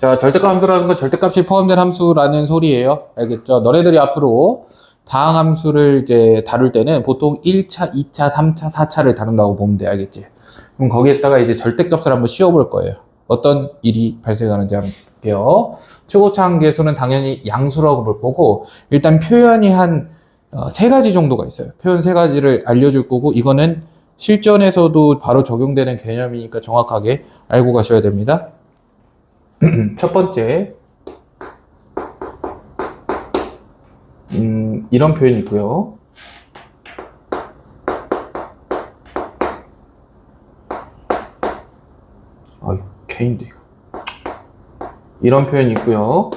자, 절대값 함수라는 건 절대값이 포함된 함수라는 소리예요. 알겠죠? 너네들이 앞으로 다항 함수를 이제 다룰 때는 보통 1차, 2차, 3차, 4차를 다룬다고 보면 돼. 알겠지? 그럼 거기에다가 이제 절대값을 한번 씌워볼 거예요. 어떤 일이 발생하는지 한번 볼게요. 최고차 한계수는 당연히 양수라고 볼 거고, 일단 표현이 한 세 가지 정도가 있어요. 표현 세 가지를 알려줄 거고, 이거는 실전에서도 바로 적용되는 개념이니까 정확하게 알고 가셔야 됩니다. 첫 번째, 이런 표현이 있고요. K인데 이거. 이런 표현이 있고요.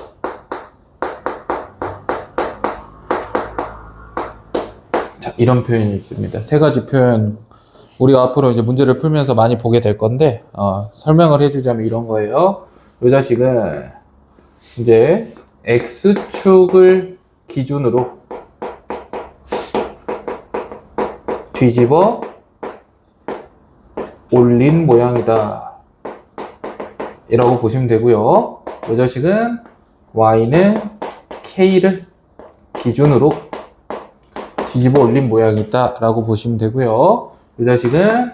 자, 이런 표현이 있습니다. 세 가지 표현. 우리가 앞으로 이제 문제를 풀면서 많이 보게 될 건데, 설명을 해주자면 이런 거예요. 이 자식은 이제 X축을 기준으로 뒤집어 올린 모양이다. 이라고 보시면 되고요. 이 자식은 Y는 K를 기준으로 뒤집어 올린 모양이다. 라고 보시면 되고요. 이 자식은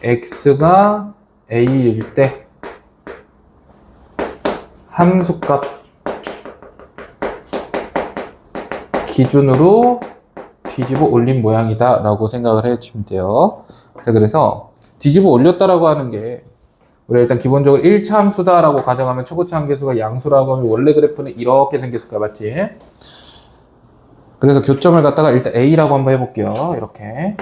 X가 A일 때 함수값 기준으로 뒤집어 올린 모양이다 라고 생각을 해주시면 돼요. 자, 그래서 뒤집어 올렸다라고 하는 게 우리가 일단 기본적으로 1차 함수다 라고 가정하면 최고차 한계수가 양수라고 하면 원래 그래프는 이렇게 생겼을 거야, 맞지? 그래서 교점을 갖다가 일단 A라고 한번 해볼게요. 이렇게.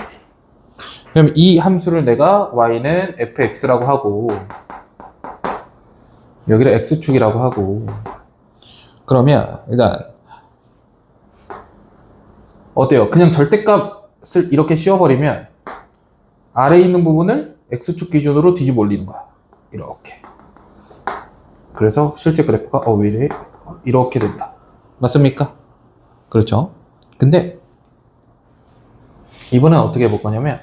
그럼 이 함수를 내가 Y는 fx라고 하고 여기를 x축이라고 하고, 그러면 일단 어때요? 그냥 절대값을 이렇게 씌워버리면 아래에 있는 부분을 x축 기준으로 뒤집어 올리는 거야. 이렇게. 그래서 실제 그래프가 왜 이래? 이렇게 된다. 맞습니까? 그렇죠? 근데 이번엔 어떻게 해볼 거냐면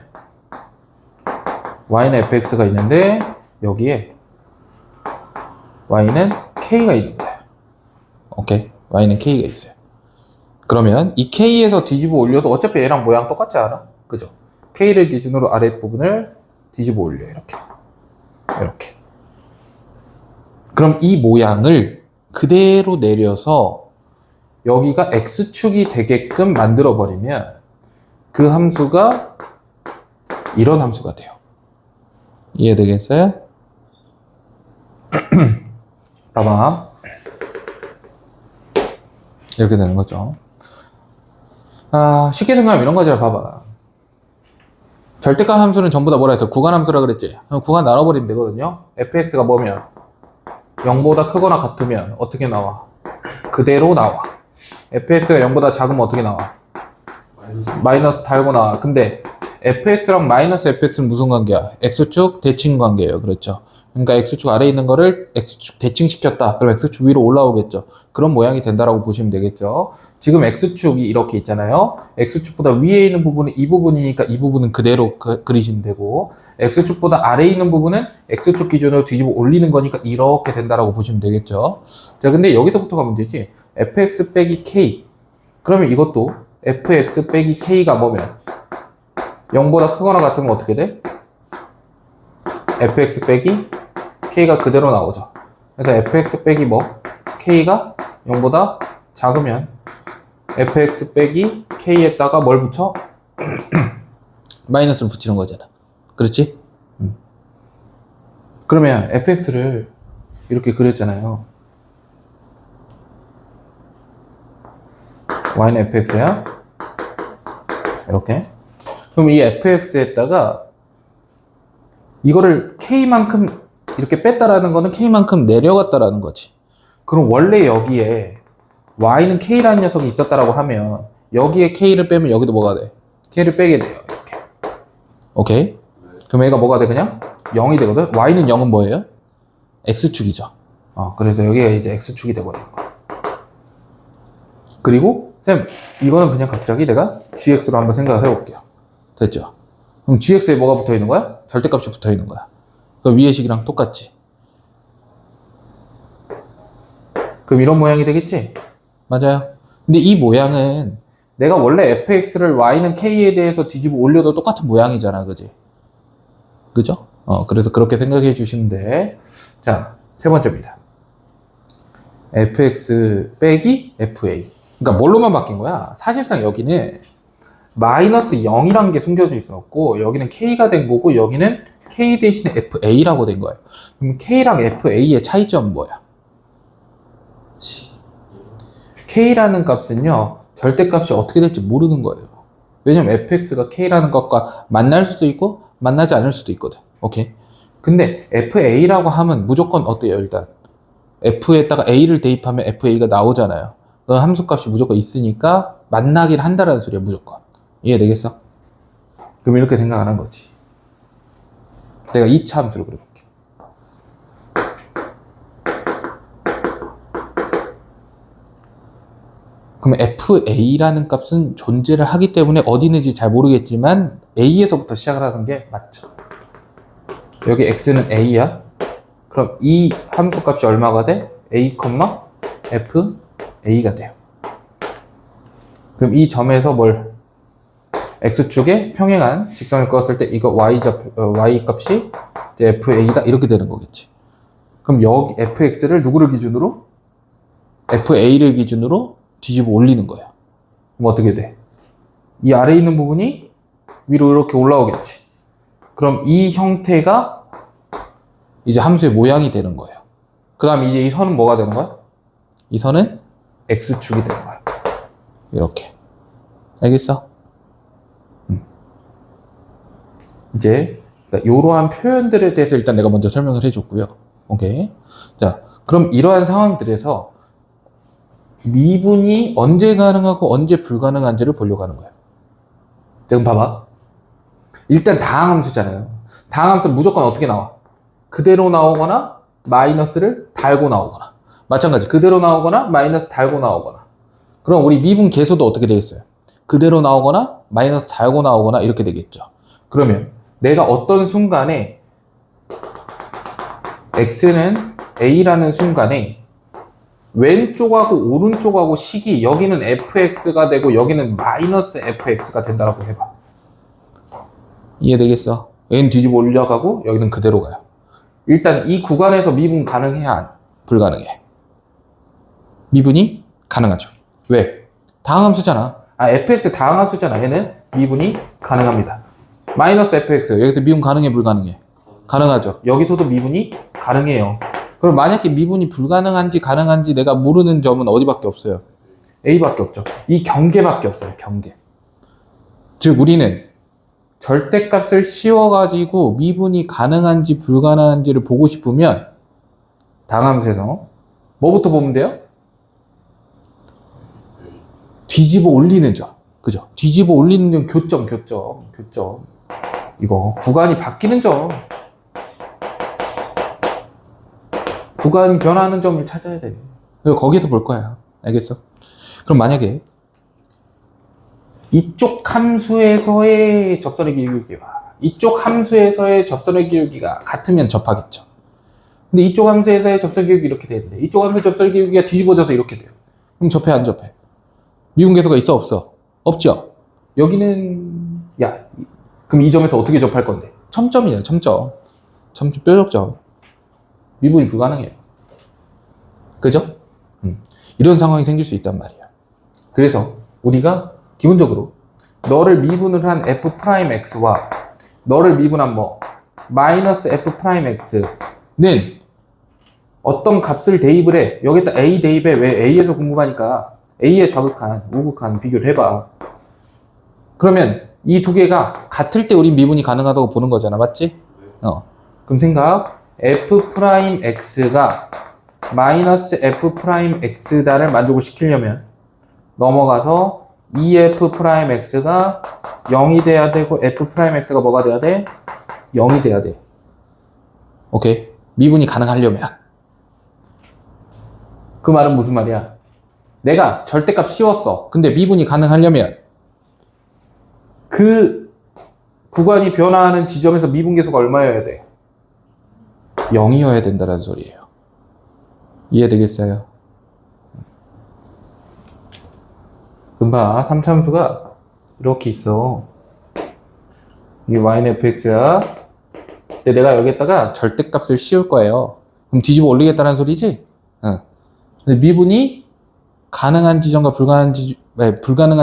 y는 fx가 있는데 여기에 y는 k가 있는 거야. 오케이? y는 k가 있어요. 그러면 이 k에서 뒤집어 올려도 어차피 얘랑 모양 똑같지 않아? 그죠? k를 기준으로 아랫부분을 뒤집어 올려. 이렇게. 이렇게. 그럼 이 모양을 그대로 내려서 여기가 x축이 되게끔 만들어 버리면 그 함수가 이런 함수가 돼요. 이해되겠어요? 봐봐. 이렇게 되는 거죠. 쉽게 생각하면 이런 거잖아. 봐봐. 절대값 함수는 전부 다 뭐라 했어? 구간 함수라 그랬지? 그럼 구간 나눠버리면 되거든요. fx가 뭐면 0보다 크거나 같으면 어떻게 나와? 그대로 나와. fx가 0보다 작으면 어떻게 나와? 마이너스 달고 나와. 근데 fx랑 마이너스 fx는 무슨 관계야? x축 대칭 관계예요. 그렇죠? 그러니까 x축 아래에 있는 거를 x축 대칭시켰다. 그럼 x축 위로 올라오겠죠. 그런 모양이 된다라고 보시면 되겠죠. 지금 x축이 이렇게 있잖아요. x축보다 위에 있는 부분은 이 부분이니까 이 부분은 그대로 그리시면 되고, x축보다 아래에 있는 부분은 x축 기준으로 뒤집어 올리는 거니까 이렇게 된다라고 보시면 되겠죠. 자, 근데 여기서부터가 문제지. fx 빼기 k. 그러면 이것도 fx 빼기 k가 뭐면 0보다 크거나 같으면 어떻게 돼? fx 빼기 k가 그대로 나오죠. 그래서 fx 빼기 뭐? k가 0보다 작으면 fx 빼기 k에다가 뭘 붙여? 마이너스를 붙이는 거잖아. 그렇지? 그러면 fx를 이렇게 그렸잖아요. y는 fx야. 이렇게. 그럼 이 fx에다가 이거를 k만큼 이렇게 뺐다라는 거는 k만큼 내려갔다라는 거지. 그럼 원래 여기에 y는 k라는 녀석이 있었다라고 하면 여기에 k를 빼면 여기도 뭐가 돼? k를 빼게 돼요. 이렇게. 오케이? 그럼 얘가 뭐가 돼? 그냥 0이 되거든? y는 0은 뭐예요? x축이죠. 그래서 여기가 이제 x축이 돼버리는 거야. 그리고 쌤, 이거는 그냥 갑자기 내가 gx로 한번 생각을 해볼게요. 됐죠? 그럼 gx에 뭐가 붙어 있는 거야? 절대값이 붙어 있는 거야. 그 위의 식이랑 똑같지. 그럼 이런 모양이 되겠지? 맞아요. 근데 이 모양은 내가 원래 fx를 y는 k에 대해서 뒤집어 올려도 똑같은 모양이잖아. 그지? 그죠? 그래서 그렇게 생각해 주시면 돼. 자, 세 번째입니다. fx 빼기 fa. 그러니까 뭘로만 바뀐 거야? 사실상 여기는 마이너스 0이라는 게 숨겨져 있었고, 여기는 k가 된 거고, 여기는 k 대신에 fa라고 된 거예요. 그럼 k랑 fa의 차이점은 뭐야? k라는 값은요, 절대값이 어떻게 될지 모르는 거예요. 왜냐면 fx가 k라는 것과 만날 수도 있고 만나지 않을 수도 있거든. 오케이. 근데 fa라고 하면 무조건 어때요? 일단 f에다가 a를 대입하면 fa가 나오잖아요. 그 함수값이 무조건 있으니까 만나긴 한다라는 소리야. 무조건. 이해되겠어? 그럼 이렇게 생각하는 거지. 내가 2차 함수를 그려볼게. 그럼 fa라는 값은 존재를 하기 때문에 어디 있는지 잘 모르겠지만 a에서부터 시작을 하는 게 맞죠. 여기 x는 a야. 그럼 이 함수 값이 얼마가 돼? a, f, a가 돼요. 그럼 이 점에서 뭘? x축에 평행한 직선을 그었을 때 이거 y 값이 이제 fa다 이렇게 되는 거겠지. 그럼 여기 fx를 누구를 기준으로? fa를 기준으로 뒤집어 올리는 거야. 그럼 어떻게 돼? 이 아래에 있는 부분이 위로 이렇게 올라오겠지. 그럼 이 형태가 이제 함수의 모양이 되는 거예요. 그 다음 이제 이 선은 뭐가 되는 거야? 이 선은 x축이 되는 거야. 이렇게. 알겠어? 이제 이러한 표현들에 대해서 일단 내가 먼저 설명을 해줬고요. 오케이. 자, 그럼 이러한 상황들에서 미분이 언제 가능하고 언제 불가능한지를 보려고 하는 거예요. 지금 봐봐. 일단 다항함수잖아요. 다항함수는 무조건 어떻게 나와? 그대로 나오거나 마이너스를 달고 나오거나. 마찬가지. 그대로 나오거나 마이너스 달고 나오거나. 그럼 우리 미분 계수도 어떻게 되겠어요? 그대로 나오거나 마이너스 달고 나오거나 이렇게 되겠죠. 그러면 내가 어떤 순간에 x는 a라는 순간에 왼쪽하고 오른쪽하고 식이 여기는 fx가 되고 여기는 마이너스 fx가 된다라고 해봐. 이해되겠어? 여기는 뒤집어 올려가고 여기는 그대로 가요. 일단 이 구간에서 미분 가능해? 불가능해? 미분이 가능하죠. 왜? 다항함수잖아. fx 다항함수잖아. 얘는 미분이 가능합니다. 마이너스 fx 여기서 미분 가능해? 불가능해? 가능하죠. 여기서도 미분이 가능해요. 그럼 만약에 미분이 불가능한지 가능한지 내가 모르는 점은 어디밖에 없어요? a밖에 없죠. 이 경계밖에 없어요. 경계. 즉 우리는 절대값을 씌워가지고 미분이 가능한지 불가능한지를 보고 싶으면 다항함수에서 뭐부터 보면 돼요? 뒤집어 올리는 점. 그죠? 뒤집어 올리는 점 교점. 이거 구간이 바뀌는 점. 구간 변하는 점을 찾아야 돼. 거기서 볼 거야. 알겠어? 그럼 만약에 이쪽 함수에서의 접선의 기울기와 이쪽 함수에서의 접선의 기울기가 같으면 접하겠죠. 근데 이쪽 함수에서의 접선의 기울기 이렇게 되는데 이쪽 함수의 접선의 기울기가 뒤집어져서 이렇게 돼요. 그럼 접해 안 접해? 미분 계수가 있어 없어? 없죠. 여기는 그럼 이 점에서 어떻게 접할 건데? 첨점이야. 첨점 뾰족점. 미분이 불가능해요. 그죠? 이런 상황이 생길 수 있단 말이야. 그래서 우리가 기본적으로 너를 미분을 한 f'x와 너를 미분한 마이너스 f'x는 어떤 값을 대입을 해. 여기다 a 대입해. 왜? a에서 궁금하니까 a의 좌극한, 우극한 비교를 해봐. 그러면 이 두 개가 같을 때 우린 미분이 가능하다고 보는 거잖아. 맞지? 그럼 생각. f'x가 마이너스 f'x다를 만족을 시키려면 넘어가서 2f'x가 0이 돼야 되고 f'x가 뭐가 돼야 돼? 0이 돼야 돼. 오케이? 미분이 가능하려면. 그 말은 무슨 말이야? 내가 절대값 씌웠어. 근데 미분이 가능하려면 그 구간이 변화하는 지점에서 미분 계수가 얼마여야 돼? 0이어야 된다는 소리예요. 이해되겠어요? 그럼 봐. 3차함수가 이렇게 있어. 이게 y는 fx야. 근데 내가 여기에다가 절대값을 씌울 거예요. 그럼 뒤집어 올리겠다는 소리지? 응. 근데 미분이 가능한 지점과 불가능한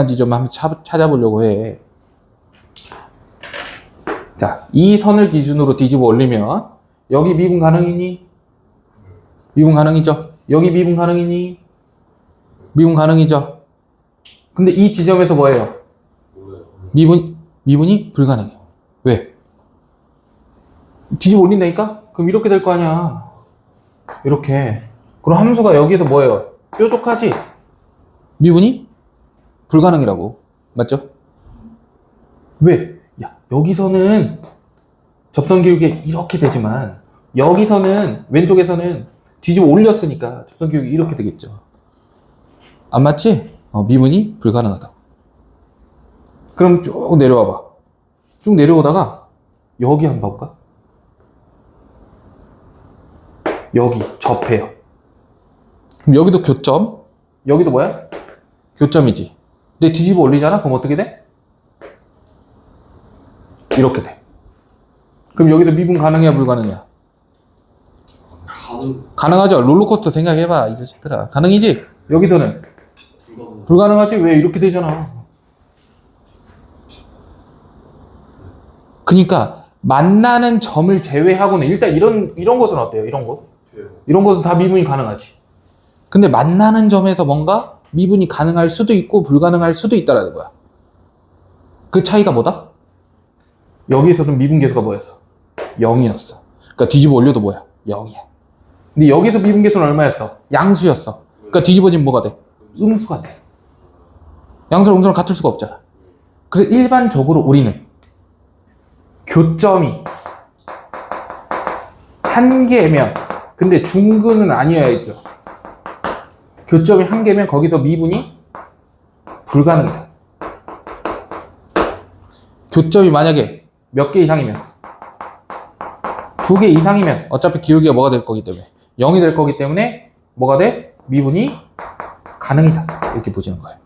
지점을 한번 찾아보려고 해. 자, 이 선을 기준으로 뒤집어 올리면 여기 미분 가능이니? 미분 가능이죠? 여기 미분 가능이니? 미분 가능이죠? 근데 이 지점에서 뭐예요? 미분이 불가능해요. 왜? 뒤집어 올린다니까? 그럼 이렇게 될 거 아니야. 이렇게. 그럼 함수가 여기서 뭐예요? 뾰족하지? 미분이 불가능이라고. 맞죠? 왜? 야, 여기서는 접선 기울기 이렇게 되지만 여기서는 왼쪽에서는 뒤집어 올렸으니까 접선 기울기 이렇게 되겠죠. 안 맞지? 미분이 불가능하다고. 그럼 쭉 내려와 봐. 쭉 내려오다가 여기 한번 봐볼까? 여기 접해요. 그럼 여기도 교점, 여기도 뭐야? 교점이지. 근데 뒤집어 올리잖아? 그럼 어떻게 돼? 이렇게 돼. 그럼 여기서 미분 가능해야 불가능해야? 가능하죠. 롤러코스터 생각해봐 이 자식들아. 가능이지? 여기서는 불가능하지? 왜? 이렇게 되잖아. 그러니까 만나는 점을 제외하고는 일단 이런 것은 어때요? 이런 것? 이런 것은 다 미분이 가능하지. 근데 만나는 점에서 뭔가 미분이 가능할 수도 있고 불가능할 수도 있다라는 거야. 그 차이가 뭐다? 여기에서는 미분 계수가 뭐였어? 0이었어. 그러니까 뒤집어 올려도 뭐야? 0이야. 근데 여기서 미분 계수는 얼마였어? 양수였어. 그러니까 뒤집어지면 뭐가 돼? 음수가 돼. 양수랑 음수랑 같을 수가 없잖아. 그래서 일반적으로 우리는 교점이 한 개면, 근데 중근은 아니어야겠죠. 교점이 한 개면 거기서 미분이 불가능이다. 교점이 만약에 몇 개 이상이면, 2개 이상이면 어차피 기울기가 뭐가 될 거기 때문에 0이 될 거기 때문에 뭐가 돼? 미분이 가능이다. 이렇게 보시는 거예요.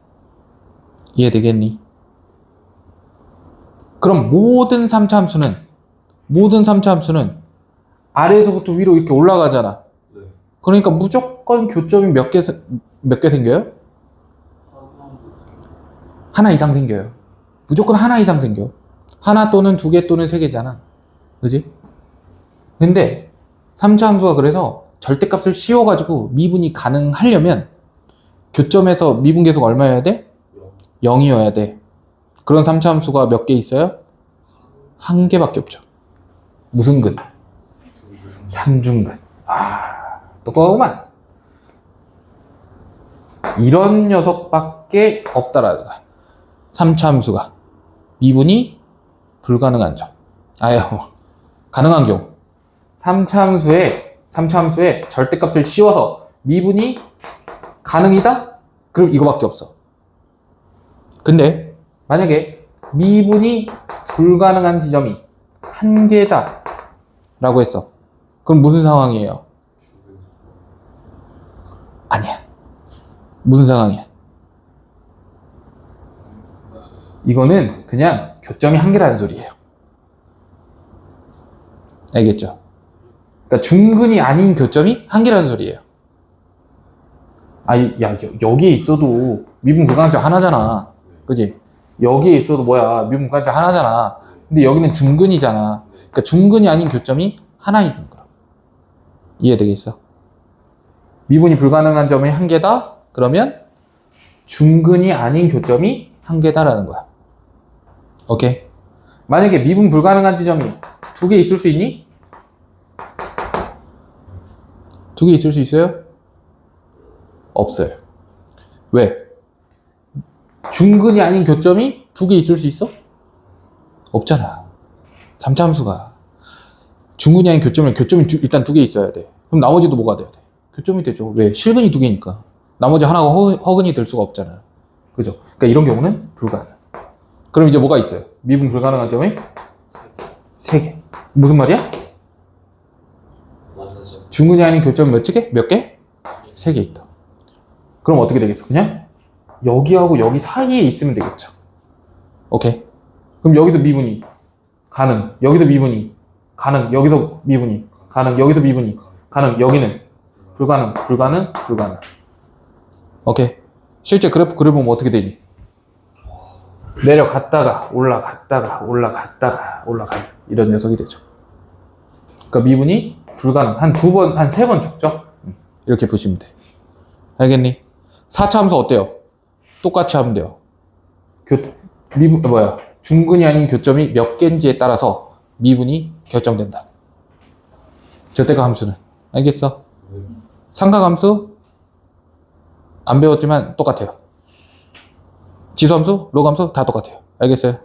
이해되겠니? 그럼 모든 3차 함수는 아래에서부터 위로 이렇게 올라가잖아. 그러니까 무조건 교점이 몇 개 생겨요? 하나 이상 생겨요. 무조건 하나 이상 생겨. 하나 또는 2개 또는 3개잖아. 그지? 근데 3차 함수가 그래서 절대값을 씌워가지고 미분이 가능하려면 교점에서 미분 계수가 얼마여야 돼? 0이어야 돼. 그런 3차 함수가 몇 개 있어요? 한 개밖에 없죠. 무슨 근? 삼중근. 똑똑하구만. 이런 녀석밖에 없다라는 거야. 3차 함수가 미분이 불가능한 점. 가능한 경우. 3차 함수에 절대값을 씌워서 미분이 가능이다? 그럼 이거밖에 없어. 근데 만약에 미분이 불가능한 지점이 한 개다 라고 했어. 그럼 무슨 상황이에요? 아니야. 무슨 상황이야? 이거는 그냥 교점이 한 개라는 소리예요. 알겠죠? 그러니까 중근이 아닌 교점이 한 개라는 소리예요. 여기에 있어도 미분 불가능점 하나잖아. 그지? 여기에 있어도 뭐야? 미분 불가능점 하나잖아. 근데 여기는 중근이잖아. 그러니까 중근이 아닌 교점이 하나 있는 거야. 이해되겠어? 미분이 불가능한 점이 한 개다? 그러면 중근이 아닌 교점이 한 개다라는 거야. 오케이? 만약에 미분 불가능한 지점이 2개 있을 수 있니? 2개 있을 수 있어요? 없어요. 왜? 중근이 아닌 교점이 2개 있을 수 있어? 없잖아. 3차 함수가. 중근이 아닌 교점이 일단 2개 있어야 돼. 그럼 나머지도 뭐가 돼야 돼? 교점이 되죠. 왜? 실근이 2개니까. 나머지 하나가 허근이 될 수가 없잖아요. 그죠? 그러니까 이런 경우는 불가능. 그럼 이제 뭐가 있어요? 미분 불가능한 점이 3개. 무슨 말이야? 중근이 아닌 교점이 몇 개? 3개 있다. 그럼 어떻게 되겠어? 그냥 여기하고 여기 사이에 있으면 되겠죠. 오케이. 그럼 여기서 미분이 가능, 여기서 미분이 가능, 여기서 미분이 가능, 여기서 미분이 가능, 여기는 불가능, 불가능, 불가능. 오케이. 실제 그래프 그려보면 어떻게 되니? 내려갔다가 올라갔다가 올라갔다가 올라가 이런 녀석이 되죠. 그러니까 미분이 불가능. 한 두 번, 한 세 번 죽죠? 이렇게 보시면 돼. 알겠니? 4차 함수 어때요? 똑같이 하면 돼요. 중근이 아닌 교점이 몇 개인지에 따라서 미분이 결정된다. 절대값 함수는. 알겠어? 삼각 함수 안 배웠지만 똑같아요. 지수 함수, 로그 함수 다 똑같아요. 알겠어요?